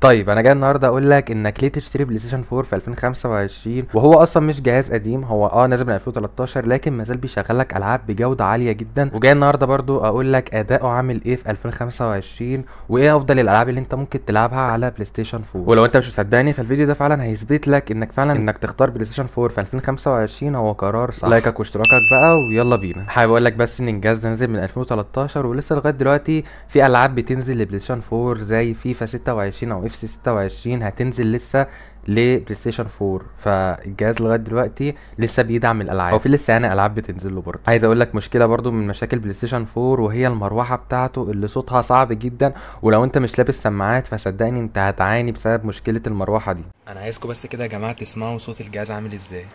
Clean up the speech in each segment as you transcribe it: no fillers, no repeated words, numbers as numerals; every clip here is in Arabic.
طيب انا جاي النهارده اقول لك انك ليه تشتري بلاي ستيشن 4 في 2025 وهو اصلا مش جهاز قديم، هو نازل من 2013 لكن مازال بيشغل لك العاب بجوده عاليه جدا. وجاي النهارده برضو اقول لك اداؤه عامل ايه في 2025 وايه افضل الالعاب اللي انت ممكن تلعبها على بلاي ستيشن 4. ولو انت مش مصدقني فالفيديو ده فعلا هيثبت لك انك فعلا انك تختار بلاي ستيشن 4 في 2025 هو قرار صح. لايكك واشتراكك بقى ويلا بينا. حابب اقول لك بس ان الجهاز ده نزل من 2013 ولسه لغايه دلوقتي في العاب بتنزل لبلاي ستيشن 4 زي فيفا 26 او اف سي 26 هتنزل لسه لبلاي ستيشن 4. فالجهاز لغايه دلوقتي لسه بيدعم الالعاب، او في لسه يعني العاب بتنزل له برضه. عايز اقول لك مشكله برضه من مشاكل بلاي ستيشن 4 وهي المروحه بتاعته اللي صوتها صعب جدا، ولو انت مش لابس سماعات فصدقني انت هتعاني بسبب مشكله المروحه دي. انا عايزكم بس كده يا جماعه تسمعوا صوت الجهاز عامل ازاي.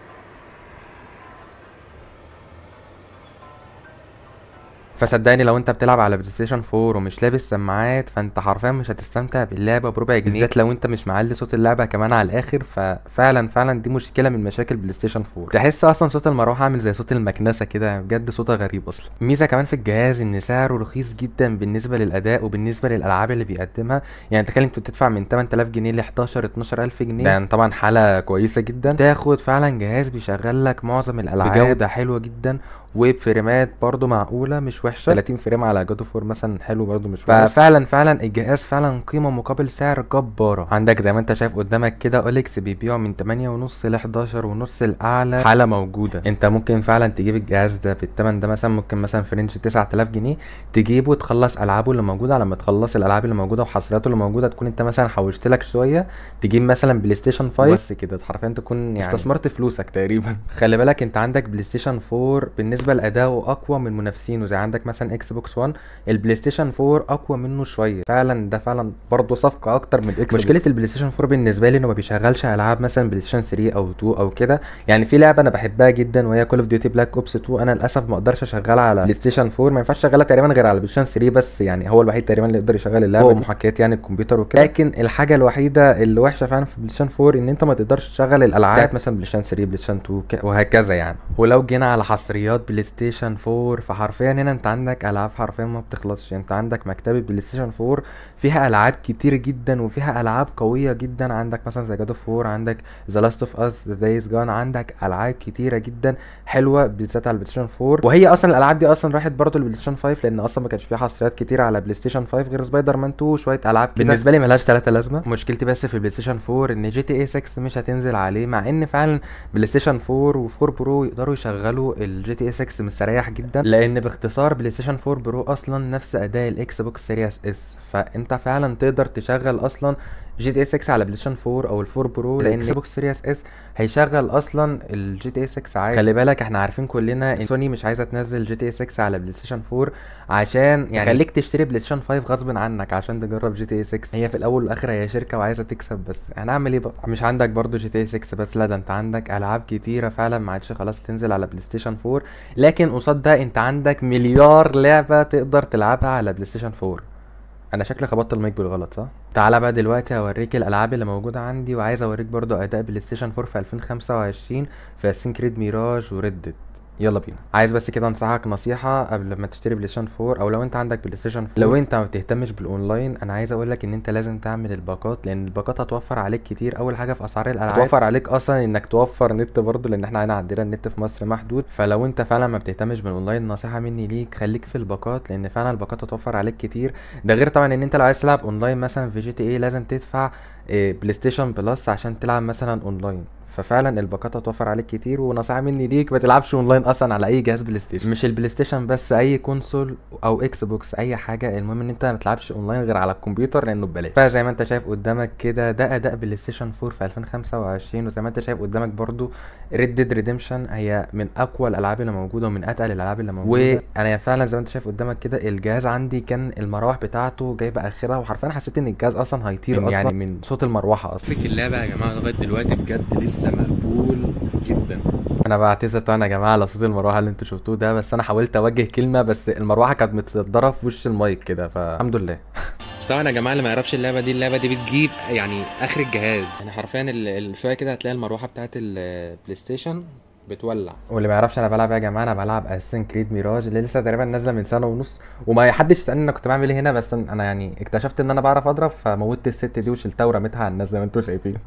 فصدقني لو انت بتلعب على بلاي ستيشن 4 ومش لابس سماعات فانت حرفيا مش هتستمتع باللعبه بربع جنيه، بالذات لو انت مش معلي صوت اللعبه كمان على الاخر. ففعلا دي مشكله من مشاكل بلاي ستيشن 4. تحس اصلا صوت المروحه عامل زي صوت المكنسه كده، بجد صوتها غريب اصلا. ميزه كمان في الجهاز ان سعره رخيص جدا بالنسبه للاداء وبالنسبه للالعاب اللي بيقدمها. يعني تخيل انت بتدفع من 8000 جنيه ل 11 12000 جنيه، ده يعني طبعا حاله كويسه جدا. تاخد فعلا جهاز بيشغل لك معظم الالعاب بجوده حلوه جدا وبفريمات برضو معقوله مش وحشه. 30 فريم على جود اوف 4 مثلا حلو برضو مش وحش. ففعلا الجهاز فعلا قيمه مقابل سعر جباره. عندك زي ما انت شايف قدامك كده اوليكس بيبيعوا من 8.5 ل 11.5 الاعلى حاله موجوده. انت ممكن فعلا تجيب الجهاز ده بالثمن ده، مثلا ممكن مثلا في رينج 9000 جنيه تجيبه وتخلص العابه اللي موجوده. لما تخلص الالعاب اللي موجوده وحصرياته اللي موجوده تكون انت مثلا حوشت لك شويه، تجيب مثلا بلاي ستيشن 5 بس كده حرفيا تكون يعني استثمرت فلوسك تقريبا. خلي بالك انت عندك بلاي ستيشن 4 بالنسبه لادائه اقوى من منافسينه، زي عندك مثلا اكس بوكس 1. البلاي ستيشن 4 اقوى منه شويه، فعلا ده فعلا برضه صفقه اكتر من الاكس. مشكله البلاي ستيشن 4 بالنسبه لي انه ما بيشغلش العاب مثلا بلاي ستيشن 3 او 2 او كده. يعني في لعبه انا بحبها جدا وهي كول اوف ديوتي بلاك اوبس 2، انا للاسف ما اقدرش اشغلها على بلاي ستيشن 4، ما ينفعش اشغلها تقريبا غير على بلاي ستيشن 3 بس. يعني هو الوحيد تقريبا اللي يقدر يشغل اللعبه، هو محاكاه يعني الكمبيوتر وكده. لكن الحاجه الوحيده اللي وحشه فعلا في بلاي ستيشن 4 ان انت ما تقدرش تشغل الالعاب بتاعت مثلا بلاي ستيشن 3 بلاي ستيشن 2 وهكذا يعني. ولو جينا على حصريات بلاي ستيشن 4 فحرفيا هنا انت عندك العاب حرفيا ما بتخلصش. انت عندك مكتبه بلاي ستيشن 4 فيها العاب كتير جدا وفيها العاب قويه جدا. عندك مثلا زي جاد اوف 4، عندك ذا لاست اوف اس، ذا دايز جان، عندك العاب كتيره جدا حلوه بالذات على البلاي ستيشن 4. وهي اصلا الالعاب دي اصلا راحت برضه للبلاي ستيشن 5 لان اصلا ما كانش فيها حصريات كتير على بلاي ستيشن 5 غير سبايدر مان 2 وشويه العاب كده بالنسبه لي ملهاش ثلاثه لازمه. مشكلتي بس في البلاي ستيشن 4 ان جي تي اي 6 مش هتنزل عليه، مع ان فعلا بلاي ستيشن 4 و4 برو يقدروا يشغلوا الجي تي اي 6 مستريح جدا، لان باختصار بلاي ستيشن 4 برو اصلا نفس اداء الاكس بوكس سيريس اس. فانت فعلا تقدر تشغل اصلا جي تي اي 6 على بلاي ستيشن 4 او ال4 برو، لان الاكس بوكس سيريس اس هيشغل اصلا الجي تي اي 6 عادي. خلي بالك احنا عارفين كلنا ان سوني مش عايزه تنزل جي تي اي 6 على بلاي ستيشن 4 عشان يعني خليك تشتري بلاي ستيشن 5 غصب عنك عشان تجرب جي تي اي 6. هي في الاول والاخر هي شركه وعايزه تكسب، بس هنعمل ايه بقى؟ مش عندك برضو جي تي اي 6 بس، لا ده انت عندك العاب كتيره فعلا ما عادش خلاص تنزل على بلاي ستيشن 4، لكن قصاد ده انت عندك مليار لعبه تقدر تلعبها على بلاي ستيشن 4. انا شكلي خبطت المايك بالغلط صح؟ تعالى بقى دلوقتي اوريك الالعاب اللي موجوده عندي، وعايز اوريك برضو اداء بلاي ستيشن 4 في 2025 في اسين كريد ميراج وردد. يلا بينا. عايز بس كده انصحك نصيحه قبل ما تشتري بلاي ستيشن 4 او لو انت عندك بلاي ستيشن 4، لو انت ما بتهتمش بالاونلاين انا عايز اقول لك ان انت لازم تعمل الباقات، لان الباقات هتوفر عليك كتير. اول حاجه في اسعار الالعاب هتوفر عليك اصلا انك توفر نت برضو، لان احنا هنا عندنا النت في مصر محدود. فلو انت فعلا ما بتهتمش بالاونلاين نصيحه مني ليك خليك في الباقات، لان فعلا الباقات هتوفر عليك كتير. ده غير طبعا ان انت لو عايز تلعب اونلاين مثلا في جي تي اي لازم تدفع بلاي ستيشن بلس عشان تلعب مثلا اونلاين. ففعلا الباقات هتوفر عليك كتير، ونصيحه مني ليك ما تلعبش اونلاين اصلا على اي جهاز بلاي ستيشن. مش البلاي ستيشن بس، اي كونسول او اكس بوكس اي حاجه، المهم ان انت ما تلعبش اونلاين غير على الكمبيوتر لانه ببلاش. فزي ما انت شايف قدامك كده ده اداء بلاي ستيشن 4 في 2025، وزي ما انت شايف قدامك برضو ريد ديد ريديمشن هي من اقوى الالعاب اللي موجوده ومن اتقل الالعاب اللي موجوده. وانا فعلا زي ما انت شايف قدامك كده الجهاز عندي كان المراوح بتاعته جايبه اخرها، وحرفيا حسيت ان الجهاز اصلا هيطير اصلا يعني من صوت المروحه اصلا. فك اللعبه يا جماعه لغايه دلوقتي بجد لسه مقبول جدا. انا بعتذر طبعا يا جماعه على صوت المروحه اللي انتوا شفتوه ده، بس انا حاولت اوجه كلمه بس المروحه كانت متصدره في وش المايك كده، فالحمد لله. طبعا يا جماعه اللي ما يعرفش اللعبه دي بتجيب يعني اخر الجهاز، يعني حرفيا شويه كده هتلاقي المروحه بتاعت البلاي ستيشن بتولع. واللي ما يعرفش انا بلعب ايه يا جماعه، انا بلعب اساسن كريد ميراج اللي لسه تقريبا نازله من سنه ونص، وما حدش يسالني انا كنت بعمل ايه هنا، بس انا يعني اكتشفت ان انا بعرف اضرب فموتت الست دي وشلتها ورميتها على الناس زي ما انتم شايفين.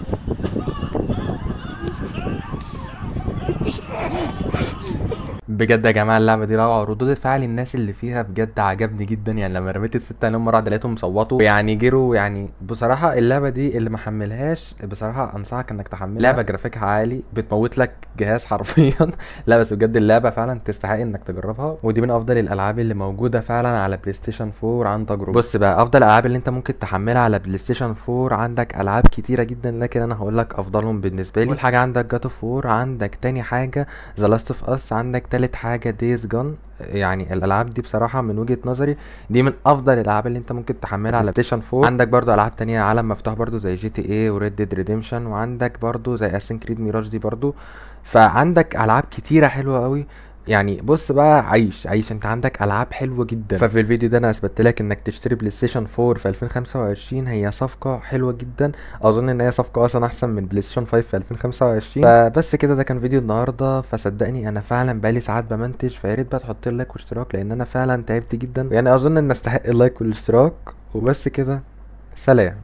بجد يا جماعه اللعبه دي روعه، وردود فعل الناس اللي فيها بجد عجبني جدا. يعني لما رميت السته انا مره واحده لقيتهم صوتوا يعني جروا. يعني بصراحه اللعبه دي اللي ما حملهاش بصراحه انصحك انك تحملها. لعبه جرافيكها عالي بتموت لك جهاز حرفيا. لا بس بجد اللعبه فعلا تستحق انك تجربها، ودي من افضل الالعاب اللي موجوده فعلا على بلاي ستيشن 4 عن تجربه. بص بقى افضل الالعاب اللي انت ممكن تحملها على بلاي ستيشن 4، عندك العاب كتيره جدا لكن انا هقول لك افضلهم بالنسبه لي. اول حاجه عندك جاد اوف 4، عندك تاني حاجه ذا لاست اوف اس، عندك تالت حاجه دايز جون. يعني الالعاب دي بصراحه من وجهه نظري دي من افضل الالعاب اللي انت ممكن تحملها على بلاي ستيشن 4. عندك برضو العاب تانية عالم مفتوح برضو زي جي تي اي وريد ديد ريديمشن، وعندك برضو زي اسين كريد ميراج دي برضو. فعندك العاب كتيره حلوه قوي. يعني بص بقى عيش انت عندك العاب حلوه جدا. ففي الفيديو ده انا اثبت لك انك تشتري بلاي ستيشن 4 في 2025 هي صفقه حلوه جدا. اظن ان هي صفقه اصلا احسن من بلاي ستيشن 5 في 2025. فبس كده ده كان فيديو النهارده. فصدقني انا فعلا بقالي ساعات بمنتج، فيا ريت بقى تحط لي لايك واشتراك لان انا فعلا تعبت جدا. يعني اظن ان استحق اللايك والاشتراك. وبس كده، سلام.